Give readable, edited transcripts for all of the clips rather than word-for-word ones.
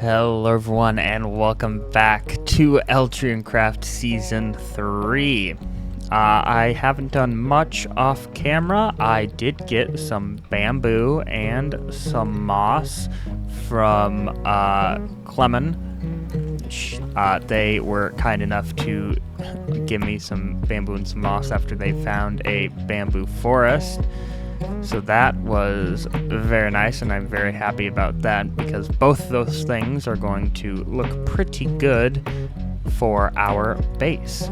Hello everyone and welcome back to Eltriancraft Season 3. I haven't done much off camera. I did get some bamboo and some moss from Clemon. They were kind enough to give me some bamboo and some moss after they found a bamboo forest. So that was very nice, and I'm very happy about that because both those things are going to look pretty good for our base.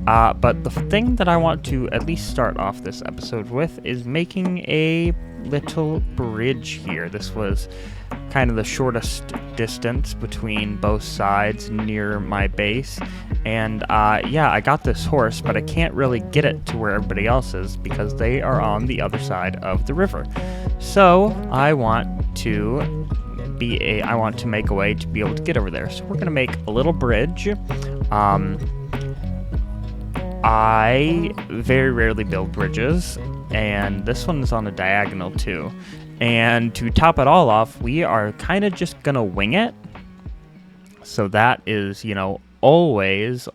But the thing that I want to at least start off this episode with is making a little bridge here. This was kind of the shortest distance between both sides near my base, and yeah, I got this horse, but I can't really get it to where everybody else is because they are on the other side of the river. So I want to make a way to be able to get over there. So we're gonna make a little bridge. I very rarely build bridges, and this one is on a diagonal too. And to top it all off, we are kind of just gonna wing it. So that is, always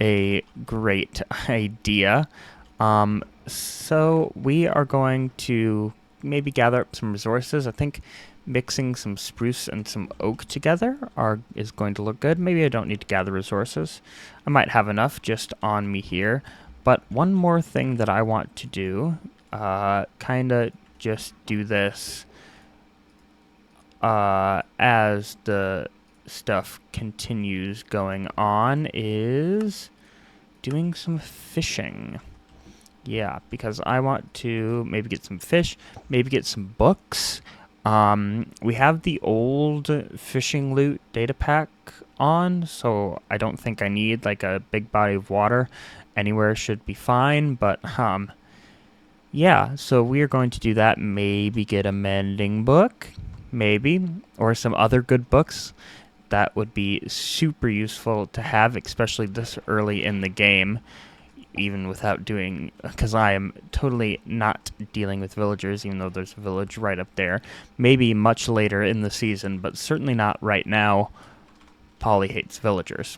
a great idea. So we are going to maybe gather up some resources. I think mixing some spruce and some oak together is going to look good. Maybe I don't need to gather resources. I might have enough just on me here. But one more thing that I want to do, kind of just do this as the stuff continues going on, is doing some fishing. Yeah, because I want to maybe get some fish, maybe get some books. We have the old fishing loot data pack on, so I don't think I need like a big body of water. Anywhere should be fine, but yeah, so we are going to do that. Maybe get a mending book, maybe, or some other good books. That would be super useful to have, especially this early in the game, even without doing, because I am totally not dealing with villagers, even though there's a village right up there. Maybe much later in the season, but certainly not right now. Polly hates villagers.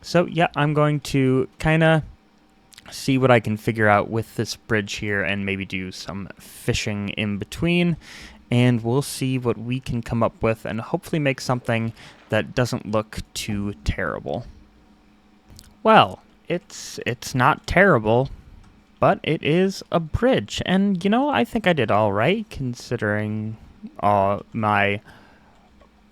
So yeah, I'm going to kind of see what I can figure out with this bridge here and maybe do some fishing in between, and we'll see what we can come up with and hopefully make something that doesn't look too terrible. Well, it's not terrible, but it is a bridge, and I think I did all right considering my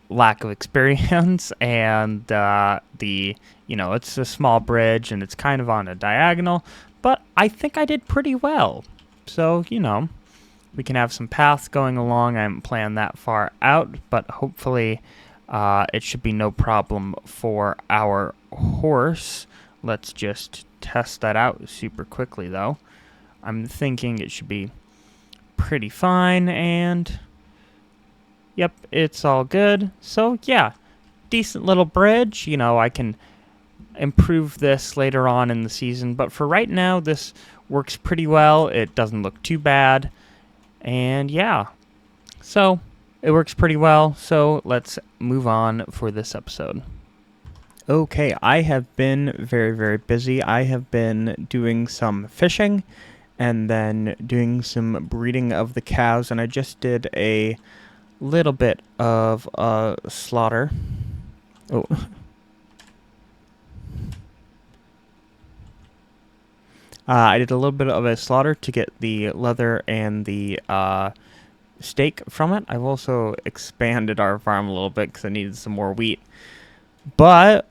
lack of experience and it's a small bridge and it's kind of on a diagonal, but I think I did pretty well. So we can have some paths going along. I haven't planned that far out, but hopefully it should be no problem for our horse. Let's just test that out super quickly, though. I'm thinking it should be pretty fine, and yep, it's all good. So yeah, decent little bridge. I can improve this later on in the season, but for right now, this works pretty well. It doesn't look too bad, and yeah, so it works pretty well. So let's move on for this episode. Okay, I have been very, very busy. I have been doing some fishing and then doing some breeding of the cows, and I just did a little bit of slaughter. Oh. I did a little bit of a slaughter to get the leather and the steak from it. I've also expanded our farm a little bit because I needed some more wheat. But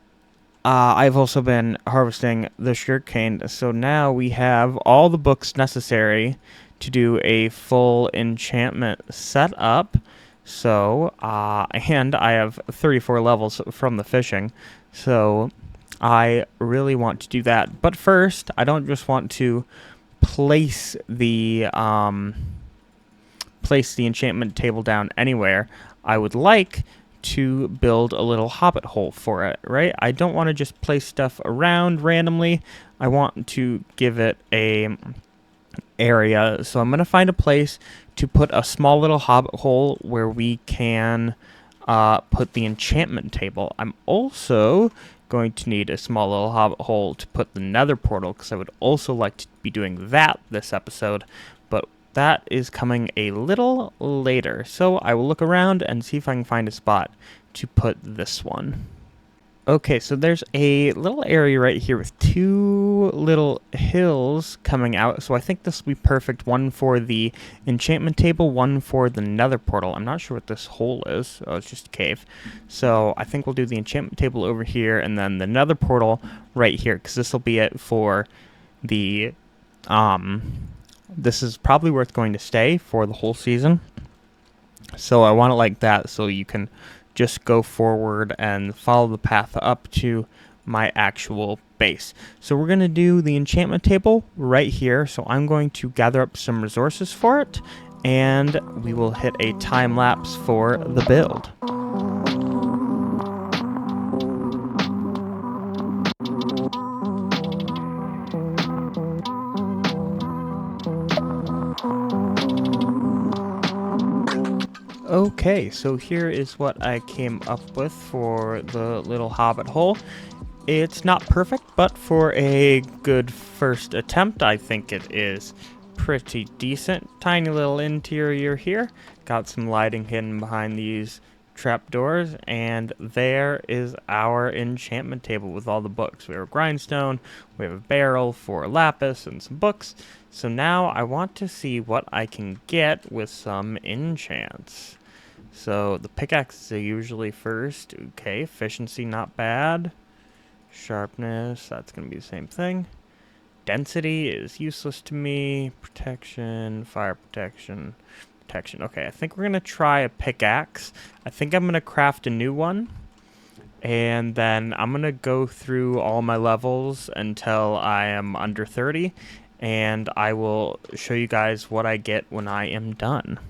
I've also been harvesting the sugarcane, so now we have all the books necessary to do a full enchantment setup. So, and I have 34 levels from the fishing, so I really want to do that. But first, I don't just want to place the enchantment table down anywhere. I would like to build a little hobbit hole for it, right? I don't want to just place stuff around randomly. I want to give it a area. So I'm going to find a place to put a small little hobbit hole where we can put the enchantment table. I'm also going to need a small little hobbit hole to put the nether portal, because I would also like to be doing that this episode, but that is coming a little later. So I will look around and see if I can find a spot to put this one. Okay, so there's a little area right here with two little hills coming out. So I think this will be perfect. One for the enchantment table, one for the nether portal. I'm not sure what this hole is. Oh, it's just a cave. So I think we'll do the enchantment table over here and then the nether portal right here, because this will be it for the... This is probably where it's going to stay for the whole season. So I want it like that so you can just go forward and follow the path up to my actual base. So we're going to do the enchantment table right here. So I'm going to gather up some resources for it, and we will hit a time lapse for the build. Okay, so here is what I came up with for the little hobbit hole. It's not perfect, but for a good first attempt, I think it is pretty decent. Tiny little interior here. Got some lighting hidden behind these trapdoors, and there is our enchantment table with all the books. We have a grindstone, we have a barrel for lapis, and some books. So now I want to see what I can get with some enchants. So the pickaxe is usually first. Okay, efficiency not bad. Sharpness, that's going to be the same thing. Density is useless to me. Protection, fire protection, protection. Okay, I think we're going to try a pickaxe. I think I'm going to craft a new one. And then I'm going to go through all my levels until I am under 30. And I will show you guys what I get when I am done.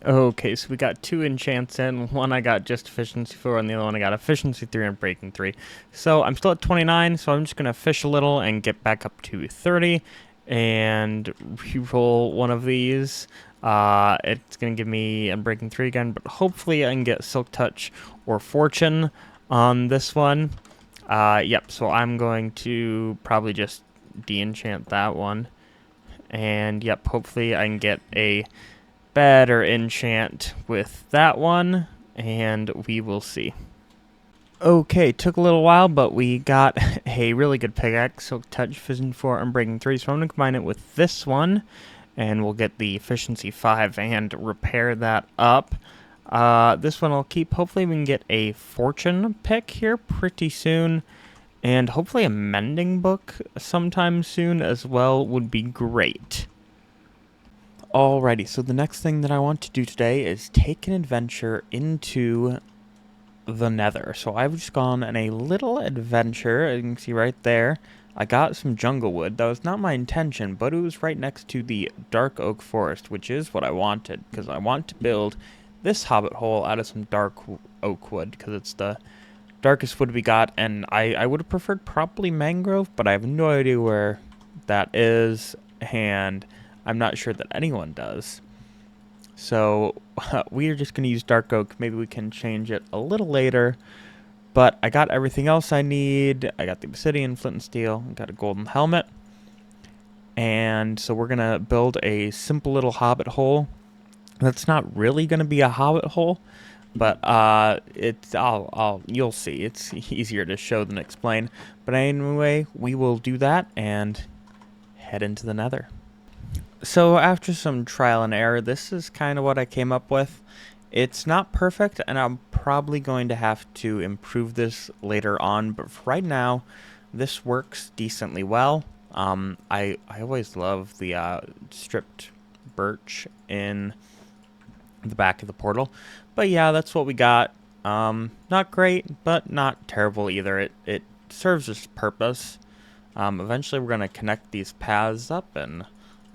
Okay, so we got 2 enchants in. One I got just efficiency 4, and the other one I got efficiency 3 and breaking 3. So I'm still at 29, so I'm just going to fish a little and get back up to 30 and re-roll one of these. It's going to give me unbreaking 3 again, but hopefully I can get Silk Touch or Fortune on this one. Yep, so I'm going to probably just de-enchant that one. And yep, hopefully I can get a better enchant with that one, and we will see. Okay, took a little while, but we got a really good pickaxe. Silk Touch, Efficiency 4, and Breaking 3, so I'm going to combine it with this one, and we'll get the Efficiency 5 and repair that up. This one I'll keep. Hopefully we can get a Fortune pick here pretty soon, and hopefully a Mending book sometime soon as well would be great. Alrighty, so the next thing that I want to do today is take an adventure into the nether. So I've just gone on a little adventure, as you can see right there. I got some jungle wood. That was not my intention, but it was right next to the dark oak forest, which is what I wanted, because I want to build this hobbit hole out of some dark oak wood, because it's the darkest wood we got, and I would have preferred probably mangrove, but I have no idea where that is, and I'm not sure that anyone does. So we are just going to use dark oak. Maybe we can change it a little later. But I got everything else I need. I got the obsidian, flint and steel. I got a golden helmet. And so we're going to build a simple little hobbit hole. That's not really going to be a hobbit hole. But you'll see. It's easier to show than explain. But anyway, we will do that and head into the nether. So after some trial and error, this is kind of what I came up with. It's not perfect, and I'm probably going to have to improve this later on, but for right now, this works decently well. I always love the stripped birch in the back of the portal. But yeah, that's what we got. Not great, but not terrible either. It serves its purpose. Eventually we're going to connect these paths up and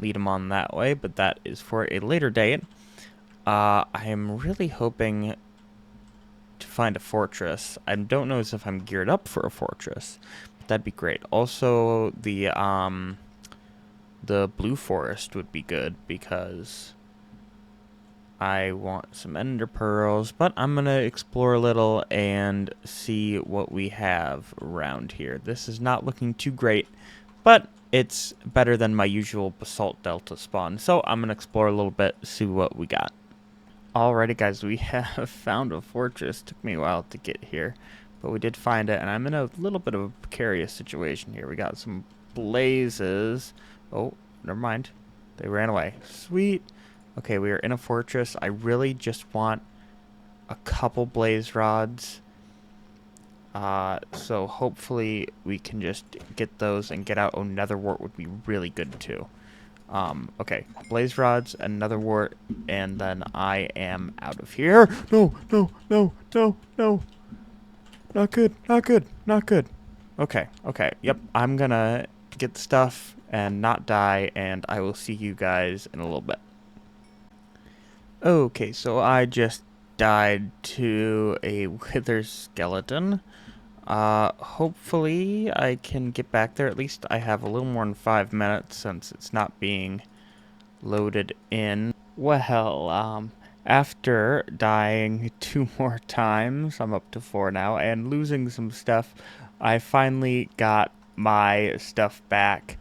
lead them on that way, but that is for a later date. I am really hoping to find a fortress. I don't know if I'm geared up for a fortress, but that'd be great. Also, the the blue forest would be good because I want some ender pearls, but I'm going to explore a little and see what we have around here. This is not looking too great, but it's better than my usual basalt delta spawn. So I'm going to explore a little bit, see what we got. Alrighty guys, we have found a fortress. Took me a while to get here, but we did find it, and I'm in a little bit of a precarious situation here. We got some blazes. Oh, never mind. They ran away. Sweet. Okay, we are in a fortress. I really just want a couple blaze rods. So hopefully we can just get those and get out. Oh, nether wart would be really good too. Okay, blaze rods, another wart, and then I am out of here. No, no, no, no, no. Not good, not good, not good. Okay, okay, yep, I'm gonna get the stuff and not die, and I will see you guys in a little bit. Okay, so I just died to a wither skeleton. Hopefully I can get back there. At least I have a little more than 5 minutes since it's not being loaded in. Well, after dying 2 more times, I'm up to 4 now, and losing some stuff, I finally got my stuff back,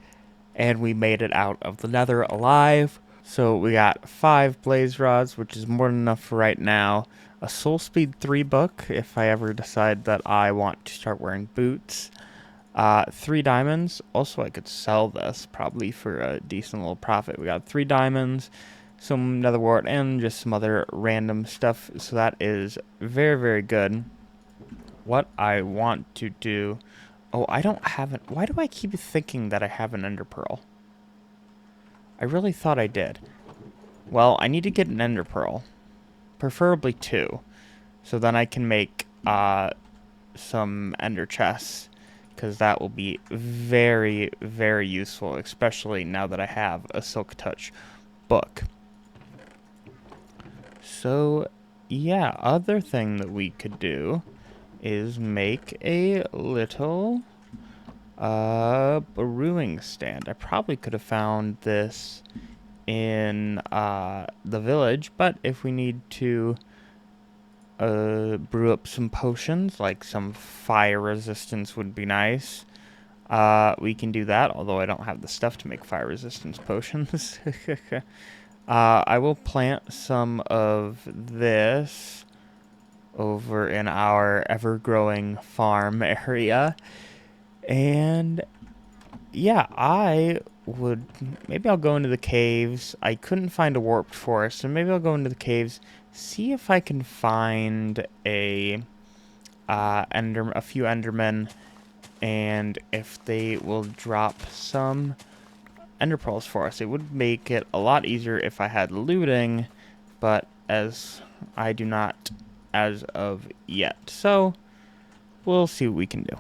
and we made it out of the nether alive. So we got 5 blaze rods, which is more than enough for right now. A soul speed 3 book, if I ever decide that I want to start wearing boots. 3 diamonds. Also, I could sell this probably for a decent little profit. We got 3 diamonds, some nether wart, and just some other random stuff. So that is very, very good. What I want to do... Oh, I don't have it. Why do I keep thinking that I have an ender pearl? I really thought I did. Well, I need to get an ender pearl. Preferably 2. So then I can make some ender chests. Because that will be very, very useful. Especially now that I have a Silk Touch book. So, yeah. Other thing that we could do is make a little... brewing stand. I probably could have found this in the village, but if we need to brew up some potions, like some fire resistance would be nice, we can do that, although I don't have the stuff to make fire resistance potions. I will plant some of this over in our ever-growing farm area. And yeah, maybe I'll go into the caves. I couldn't find a warped forest, so maybe I'll go into the caves, see if I can find a few endermen, and if they will drop some ender pearls for us. It would make it a lot easier if I had looting, but as I do not as of yet. So we'll see what we can do.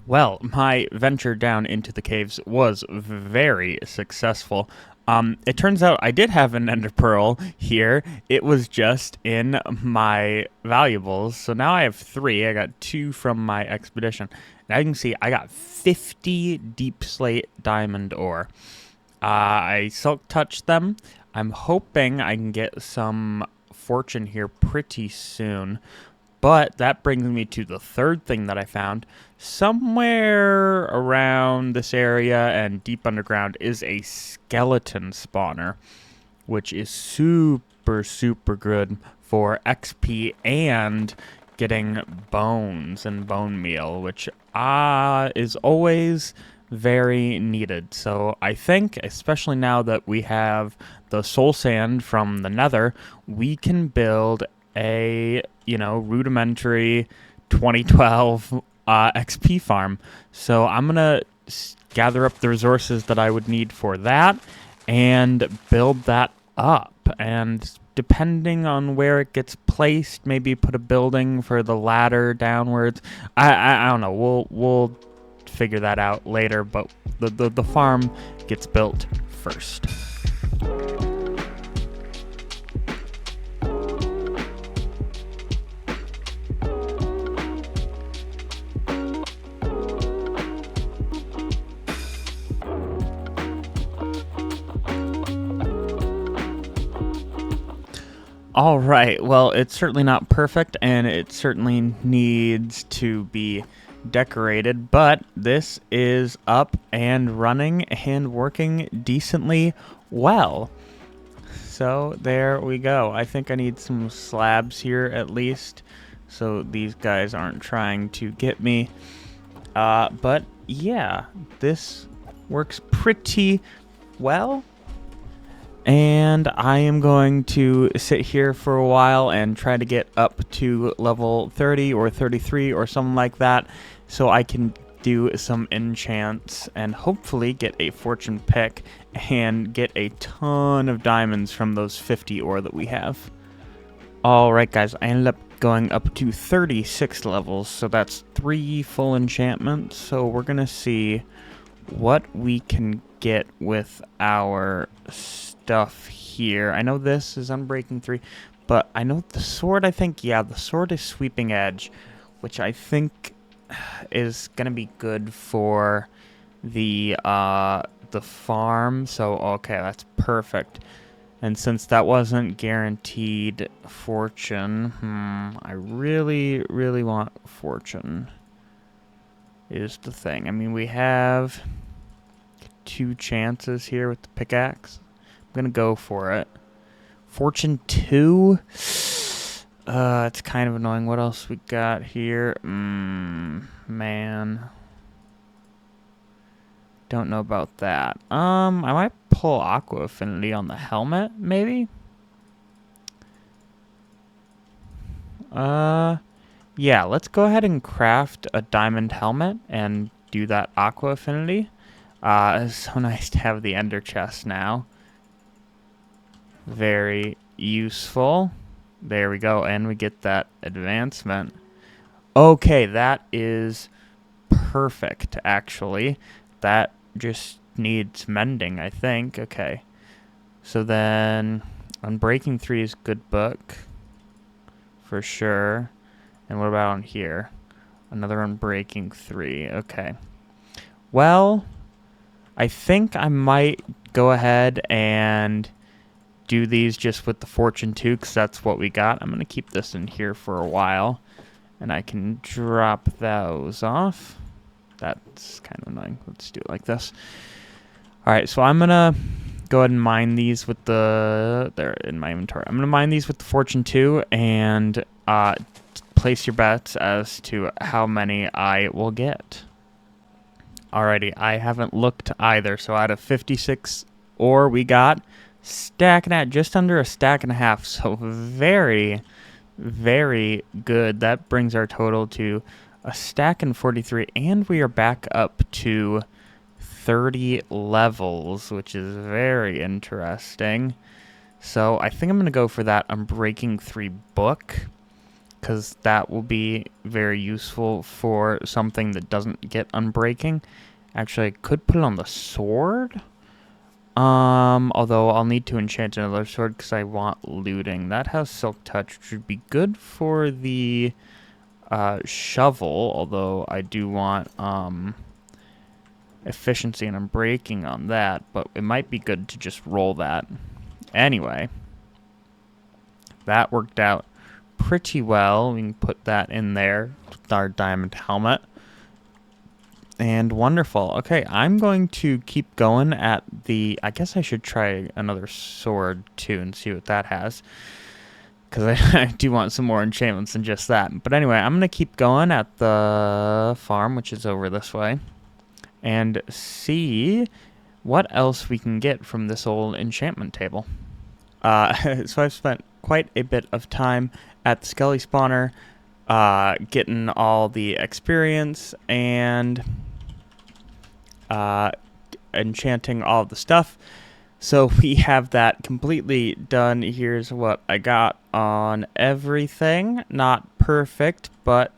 Well, my venture down into the caves was very successful. It turns out I did have an ender pearl here. It was just in my valuables. So now I have 3. I got 2 from my expedition. Now you can see I got 50 deep slate diamond ore. I silk touched them. I'm hoping I can get some fortune here pretty soon. But that brings me to the third thing that I found. Somewhere around this area and deep underground is a skeleton spawner, which is super, super good for XP and getting bones and bone meal, which is always very needed. So I think, especially now that we have the soul sand from the nether, we can build a, rudimentary 2012 XP farm. So I'm going to gather up the resources that I would need for that and build that up. And depending on where it gets placed, maybe put a building for the ladder downwards. I don't know. We'll figure that out later, but the farm gets built first. All right, well, it's certainly not perfect, and it certainly needs to be decorated, but this is up and running and working decently well. So there we go. I think I need some slabs here at least, so these guys aren't trying to get me. But yeah, this works pretty well. And I am going to sit here for a while and try to get up to level 30 or 33 or something like that, so I can do some enchants and hopefully get a fortune pick and get a ton of diamonds from those 50 ore that we have. Alright guys, I ended up going up to 36 levels, so that's 3 full enchantments, so we're gonna see what we can get with our stuff here. I know this is Unbreaking 3, but I know the sword, I think, yeah, the sword is Sweeping Edge, which I think is gonna be good for the farm. So okay, that's perfect. And since that wasn't guaranteed fortune, I really, really want fortune is the thing. I mean, we have 2 chances here with the pickaxe. I'm gonna go for it. Fortune 2? It's kind of annoying. What else we got here? Man. Don't know about that. I might pull Aqua Affinity on the helmet, maybe? Yeah, let's go ahead and craft a diamond helmet and do that Aqua Affinity. It's so nice to have the ender chest now. Very useful. There we go, and we get that advancement. Okay, that is perfect, actually. That just needs mending, I think. Okay. So then, Unbreaking 3 is good book. For sure. And what about on here? Another Unbreaking 3. Okay. Well, I think I might go ahead and do these just with the Fortune 2, because that's what we got. I'm going to keep this in here for a while, and I can drop those off. That's kind of annoying. Let's do it like this. Alright, so I'm going to go ahead and mine these with the... They're in my inventory. I'm going to mine these with the Fortune 2, and place your bets as to how many I will get. Alrighty, I haven't looked either, so out of 56 ore we got, stacking at just under a stack and a half, so very, very good. That brings our total to a stack and 43, and we are back up to 30 levels, which is very interesting. So I think I'm going to go for that Unbreaking 3 book, because that will be very useful for something that doesn't get Unbreaking. Actually, I could put it on the sword. Although I'll need to enchant another sword because I want looting. That has Silk Touch, which would be good for the shovel, although I do want efficiency and Unbreaking on that, but it might be good to just roll that. Anyway, that worked out pretty well. We can put that in there with our diamond helmet. And wonderful. Okay, I'm going to keep going at the... I guess I should try another sword, too, and see what that has. Because I do want some more enchantments than just that. But anyway, I'm going to keep going at the farm, which is over this way, and see what else we can get from this old enchantment table. So I've spent quite a bit of time at the Skelly spawner, getting all the experience and enchanting all the stuff. So we have that completely done. Here's what I got on everything. Not perfect, but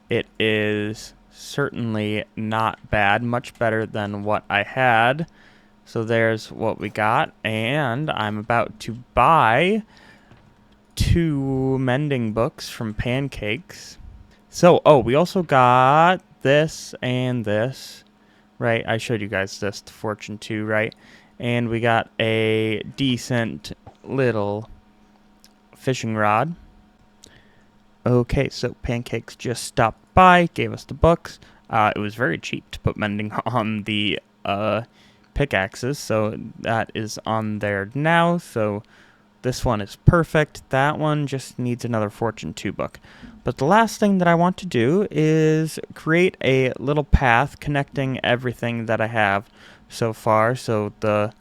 it is certainly not bad. Much better than what I had. So there's what we got, and I'm about to buy 2 mending books from Pancakes. So, oh, we also got this and this, right? I showed you guys this, the Fortune 2, right? And we got a decent little fishing rod. Okay, so Pancakes just stopped by, gave us the books. It was very cheap to put mending on the pickaxes, so that is on there now. So this one is perfect. That one just needs another Fortune 2 book. But the last thing that I want to do is create a little path connecting everything that I have so far. So the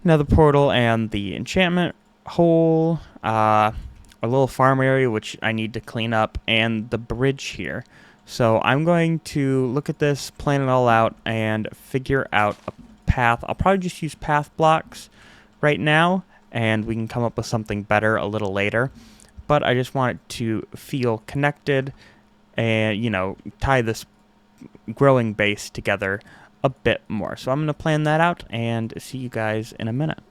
nether portal and the enchantment hole, a little farm area which I need to clean up, and the bridge here. So I'm going to look at this, plan it all out, and figure out a path. I'll probably just use path blocks right now, and we can come up with something better a little later. But I just want it to feel connected and, you know, tie this growing base together a bit more. So I'm going to plan that out and see you guys in a minute.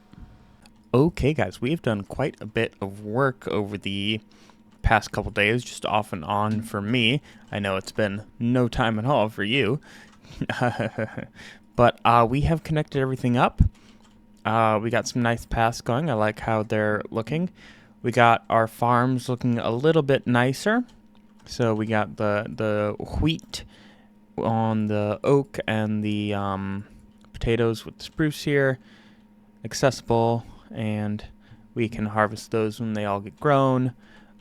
Okay, guys, we've done quite a bit of work over the past couple days, just off and on for me. I know it's been no time at all for you. But we have connected everything up. We got some nice paths going. I like how they're looking. We got our farms looking a little bit nicer. So we got the wheat on the oak and the potatoes with the spruce here, accessible, and we can harvest those when they all get grown.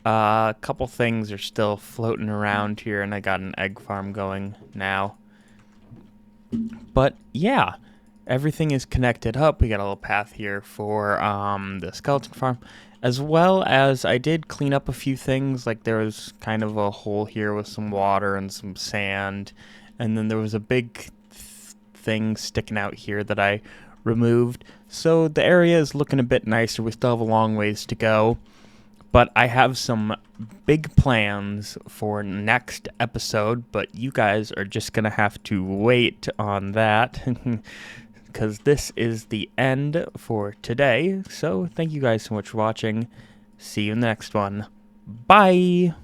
A couple things are still floating around here, and I got an egg farm going now. But yeah, everything is connected up. We got a little path here for the skeleton farm, as well as I did clean up a few things. Like there was kind of a hole here with some water and some sand, and then there was a big thing sticking out here that I removed. So the area is looking a bit nicer. We still have a long ways to go, but I have some big plans for next episode, but you guys are just gonna have to wait on that because this is the end for today. So thank you guys so much for watching. See you in the next one. Bye!